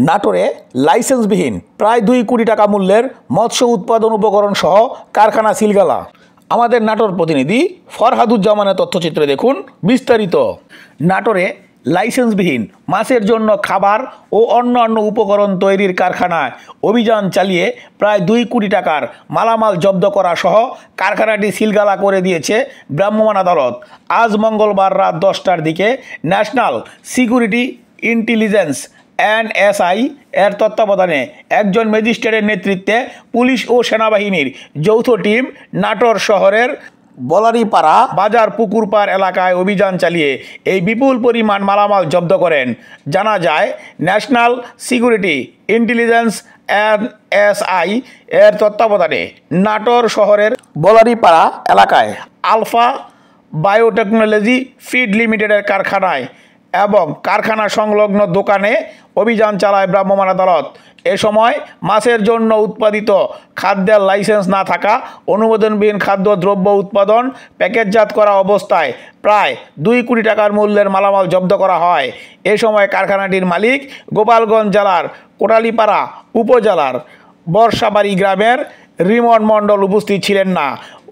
নাটোরে লাইসেন্সবিহীন প্রায় 2 কোটি টাকা মূল্যের মৎস্য উৎপাদন উপকরণ সহ কারখানা সিলগালা। আমাদের নাটোর প্রতিনিধি ফরহাদুজ্জামানের তথ্যচিত্রে দেখুন বিস্তারিত। নাটোরে লাইসেন্সবিহীন মাছের জন্য খাবার ও অন্যান্য উপকরণ তৈরির কারখানায় অভিযান চালিয়ে প্রায় 2 কোটি টাকার মালামাল জব্দ করা সহ কারখানাটি সিলগালা করে দিয়েছে ভ্রাম্যমাণ আদালত। আজ মঙ্গলবার রাত 10টার দিকে ন্যাশনাল সিকিউরিটি ইন্টেলিজেন্স NSI এর তত্ত্বাবধানে একজন ম্যাজিস্ট্রেটের নেতৃত্বে পুলিশ ও সেনাবাহিনীর যৌথ টিম নাটোর শহরের বলারীপাড়া বাজার পুকুরপাড় এলাকায় অভিযান চালিয়ে এই বিপুল পরিমাণ মালামাল জব্দ করেন। জানা যায়, ন্যাশনাল সিকিউরিটি ইন্টেলিজেন্স NSI এর তত্ত্বাবধানে নাটোর শহরের বলারীপাড়া এলাকায় আলফা বায়োটেকনোলজি ফিড লিমিটেডের কারখানায় এবং কারখানা সংলগ্ন দোকানে অভিযান চালায় ভ্রাম্যমাণ আদালত। এ সময় মাছের জন্য উৎপাদিত খাদ্যের লাইসেন্স না থাকা, অনুমোদনবিহীন খাদ্য দ্রব্য উৎপাদন, প্যাকেটজাত করা অবস্থায় প্রায় 2 কোটি টাকার মূল্যের মালামাল জব্দ করা হয়। এ সময় কারখানাটির মালিক গোপালগঞ্জ জেলার কোটালীপাড়া উপজেলার বর্ষাবাড়ি গ্রামের রিমন মণ্ডল উপস্থিত ছিলেন না।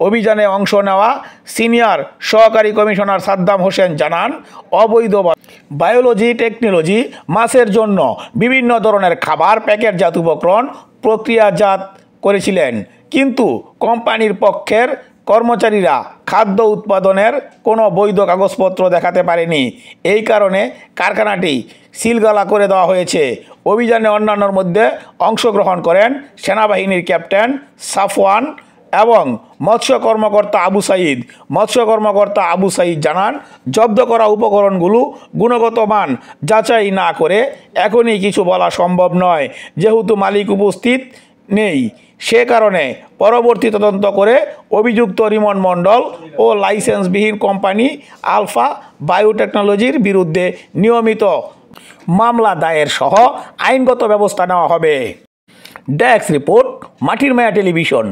অভিযানে অংশ নেওয়া সিনিয়র সহকারী কমিশনার সাদ্দাম হোসেন জানান, অবৈধ বায়োলজি টেকনোলজি মাছের জন্য বিভিন্ন ধরনের খাবার প্যাকেটজাত উপকরণ প্রক্রিয়াজাত করেছিলেন, কিন্তু কোম্পানির পক্ষের কর্মচারীরা খাদ্য উৎপাদনের কোনো বৈধ কাগজপত্র দেখাতে পারেনি। এই কারণে কারখানাটি সিলগালা করে দেওয়া হয়েছে। অভিযানে অন্যান্যর মধ্যে অংশগ্রহণ করেন সেনাবাহিনীর ক্যাপ্টেন সাফওয়ান এবং মৎস্য কর্মকর্তা আবু সাইদ। মৎস্য কর্মকর্তা আবু সাইদ জানান, জব্দ করা উপকরণগুলো গুণগত মান যাচাই না করে এখনই কিছু বলা সম্ভব নয়, যেহেতু মালিক উপস্থিত নেই। সে কারণে পরবর্তী তদন্ত করে অভিযুক্ত রিমন মণ্ডল ও লাইসেন্সবিহীন কোম্পানি আলফা বায়োটেকনোলজির বিরুদ্ধে নিয়মিত মামলা দায়ের সহ আইনগত ব্যবস্থা নেওয়া হবে। ডেস্ক রিপোর্ট, মাটির মায়া টেলিভিশন।